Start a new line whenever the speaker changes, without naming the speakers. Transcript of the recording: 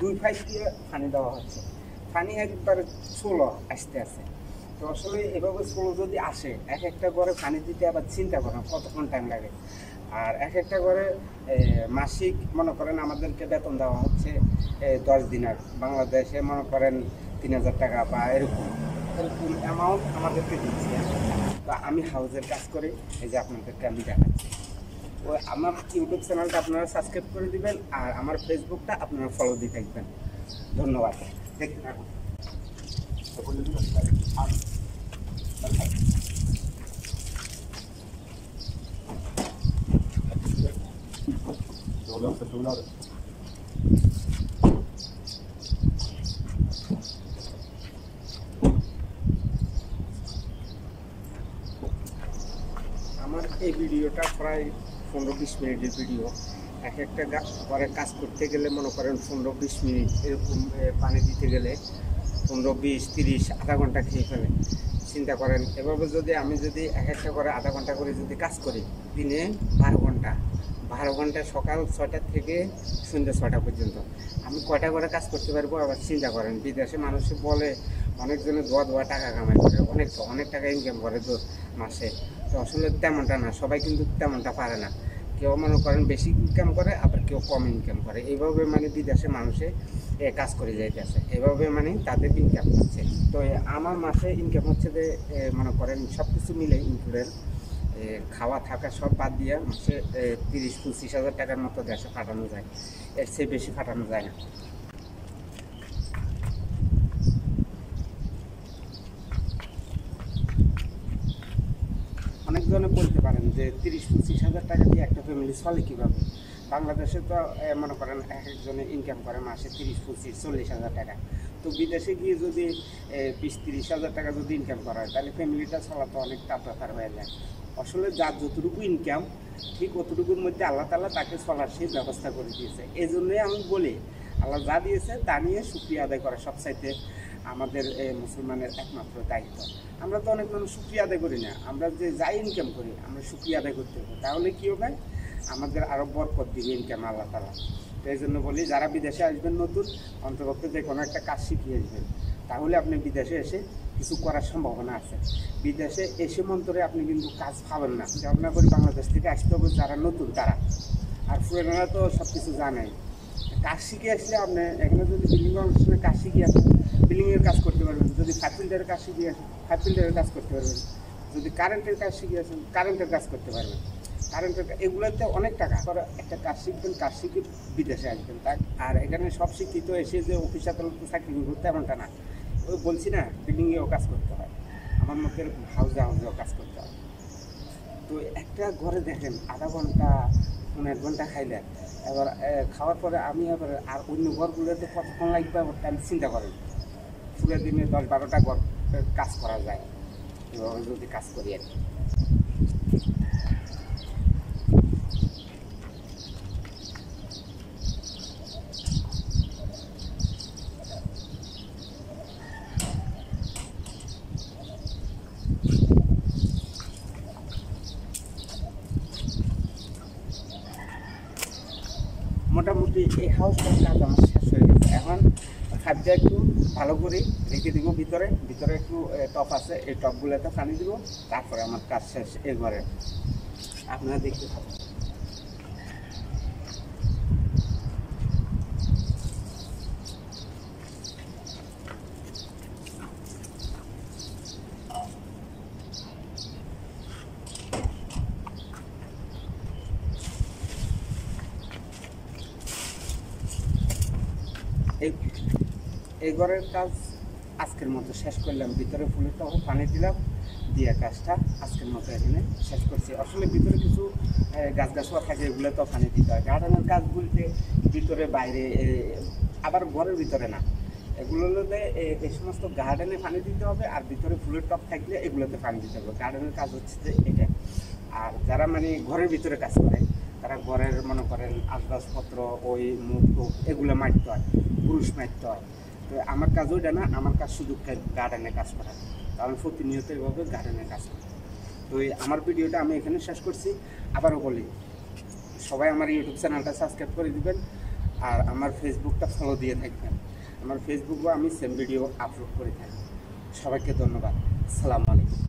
দুই ফাইট দিয়ে পানি দেওয়া হচ্ছে, পানি একবারে ষোলো আসতে আছে। তো আসলে এভাবে ষোলো যদি আসে, এক একটা ঘরে পানি দিতে আবার চিন্তা করেন কতক্ষণ টাইম লাগে। আর এক একটা ঘরে মাসিক মনে করেন আমাদেরকে বেতন দেওয়া হচ্ছে 10 দিনের, বাংলাদেশে মনে করেন 3000 টাকা বা এরকম এরকম অ্যামাউন্ট আমাদেরকে দিচ্ছে। তো আমি হাউজের কাজ করে এই যে আপনাদেরকে আমি দেখাচ্ছি। ওই আমার ইউটিউব চ্যানেলটা আপনারা সাবস্ক্রাইব করে দিবেন, আর আমার ফেসবুকটা আপনারা ফলো দিয়ে থাকবেন। ধন্যবাদ। দেখতে থাকুন। আমার এই ভিডিওটা প্রায় 15-20 মিনিটের ভিডিও। এক একটা ঘরে কাজ করতে গেলে মনে করেন 15-20 মিনিট, এরকম পানি দিতে গেলে 15-20-30 আধা ঘন্টা খেয়ে ফেলে। চিন্তা করেন এভাবে যদি আমি এক একটা করে আধা ঘন্টা করে যদি কাজ করি, দিনে 12 ঘন্টা সকাল 6টা থেকে সন্ধ্যা 6টা পর্যন্ত আমি কয়টা করে কাজ করতে পারবো। আবার চিন্তা করেন বিদেশে মানুষ বলে অনেকজনে দোয়া টাকা কামাই করে, অনেক টাকা ইনকাম করে মাসে। তো আসলে তেমনটা না, সবাই কিন্তু তেমনটা পারে না। কেউ মনে করেন বেশি ইনকাম করে, আবার কেউ কম ইনকাম করে। এইভাবে মানে বিদেশে মানুষে কাজ করে যাইতেছে, এভাবে মানে তাদের ইনকাম হচ্ছে। তো আমার মাসে ইনকাম হচ্ছে যে মনে করেন সব কিছু মিলে ইনক্লুডেড খাওয়া থাকা সব বাদ দিয়ে মাসে 30-25 হাজার টাকার মতো দেশে পাঠানো যায়, এর চেয়ে বেশি পাঠানো যায় না। অনেকজনে বলতে পারেন যে 30-25 হাজার টাকা দিয়ে একটা ফ্যামিলি চলে কীভাবে। বাংলাদেশে তো মনে করেন এক একজনে ইনকাম করে মাসে 30-25-40 হাজার টাকা। তো বিদেশে গিয়ে যদি 20-30 হাজার টাকা যদি ইনকাম করা হয়, তাহলে ফ্যামিলিটা চলাতে অনেক টাফ ব্যাপার হয়ে যায়। আসলে যার যতটুকু ইনকাম ঠিক অতটুকুর মধ্যে আল্লাহ তাআলা তাকে চলার সেই ব্যবস্থা করে দিয়েছে। এই জন্যই আমি বলি আল্লাহ যা দিয়েছে তা নিয়ে শুকরিয়া আদায় করা সবচাইতে আমাদের মুসলমানের একমাত্র দায়িত্ব। আমরা তো অনেক মানুষ শুকরিয়া আদায় করি না, আমরা যে যাই ইনকাম করি আমরা শুকরিয়া আদায় করতে হবে, তাহলে কী হবে আমাদের আরও বরকত দিবে ইনকাম আল্লাহ তাআলা। তো এই জন্য বলি যারা বিদেশে আসবেন নতুন, অন্তর্ভুক্ত যে কোনো একটা কাজ শিখিয়ে আসবেন, তাহলে আপনি বিদেশে এসে কিছু করার সম্ভাবনা আছে। বিদেশে এসে মন্তরে আপনি কিন্তু কাজ পাবেন না। ভাবনা করি বাংলাদেশ থেকে আসতে হবে যারা নতুন তারা, আর পুরানোরা তো সব কিছু জানেই। কাজ শিখে আসলে আপনি এখানে যদি বিল্ডিং কনস্ট্রাকশনের কাজ শিখে আসেন, বিল্ডিংয়ের কাজ করতে পারবেন। যদি ফাইভ কাজ শিখে আসেন, ফাইভ কাজ করতে পারবেন। যদি কারেন্টের কাজ শিখে আসেন, কারেন্টের কাজ করতে পারবেন। কারেন্টের এগুলোতে অনেক টাকা। একটা কাজ শিখবেন, কাজ শিখে বিদেশে আসবেন। আর এখানে সব শিক্ষিত এসে যে অফিস আদালতে চাকরি করতে এমনটা না। ওই বলছি না, বিল্ডিংয়েও কাজ করতে হয়, আমার মতো এরকম হাউসেও কাজ করতে হয়। তো একটা ঘরে দেখেন আধা ঘন্টা 1 ঘন্টা খাইলেন, এবার খাওয়ার পরে আমি আবার আর অন্য ঘরগুলোতে কতক্ষণ লাগবে আবার টাইম চিন্তা করেন। পুরো দিনে 10-12টা ঘর কাজ করা যায় এভাবে যদি কাজ করি আর কি। মোটামুটি এই হাউসটার কাজ আমার শেষ হয়ে গেছে। এখন খাদ্য একটু ভালো করে রেখে দিব, ভিতরে একটু টপ আছে, এই টপগুলোতে পানি দিব, তারপরে আমার কাজ শেষ। এরপরে আপনারা দেখতে থাকুন। এই ঘরের কাজ আজকের মতো শেষ করলাম। ভিতরে ফুলের টবে পানি দিলাম, দিয়ে কাজটা আজকের মতো এখানে শেষ করছি। আসলে ভিতরে কিছু গাছগাছুয়া থাকে, এগুলো তো পানি দিতে হয়। গার্ডেনের কাজ বলতে ভিতরে বাইরে, আবার ঘরের ভিতরে না, এগুলোতে এই সমস্ত গার্ডেনে পানি দিতে হবে। আর ভিতরে ফুলের টব থাকলে এগুলোতে পানি দিতে হবে। গার্ডেনের কাজ হচ্ছে যে এটা। আর যারা মানে ঘরের ভিতরে কাজ করে, তারা ঘরের মনে করেন আসবাবপত্র, ওই মুখ এগুলো মারতে হয়, পুরুষ মারতে হয়। তো আমার কাজ ওইটা না, আমার কাজ শুধু গার্ডেনে কাজ করা, কারণ প্রতিনিয়ত এভাবে গার্ডেনে কাজ করি। তো আমার ভিডিওটা আমি এখানে শেষ করছি। আবারও বলি, সবাই আমার ইউটিউব চ্যানেলটা সাবস্ক্রাইব করে দিবেন, আর আমার ফেসবুকটা ফলো দিয়ে থাকবেন। আমার ফেসবুকেও আমি সেম ভিডিও আপলোড করে থাকি। সবাইকে ধন্যবাদ। আসসালামু আলাইকুম।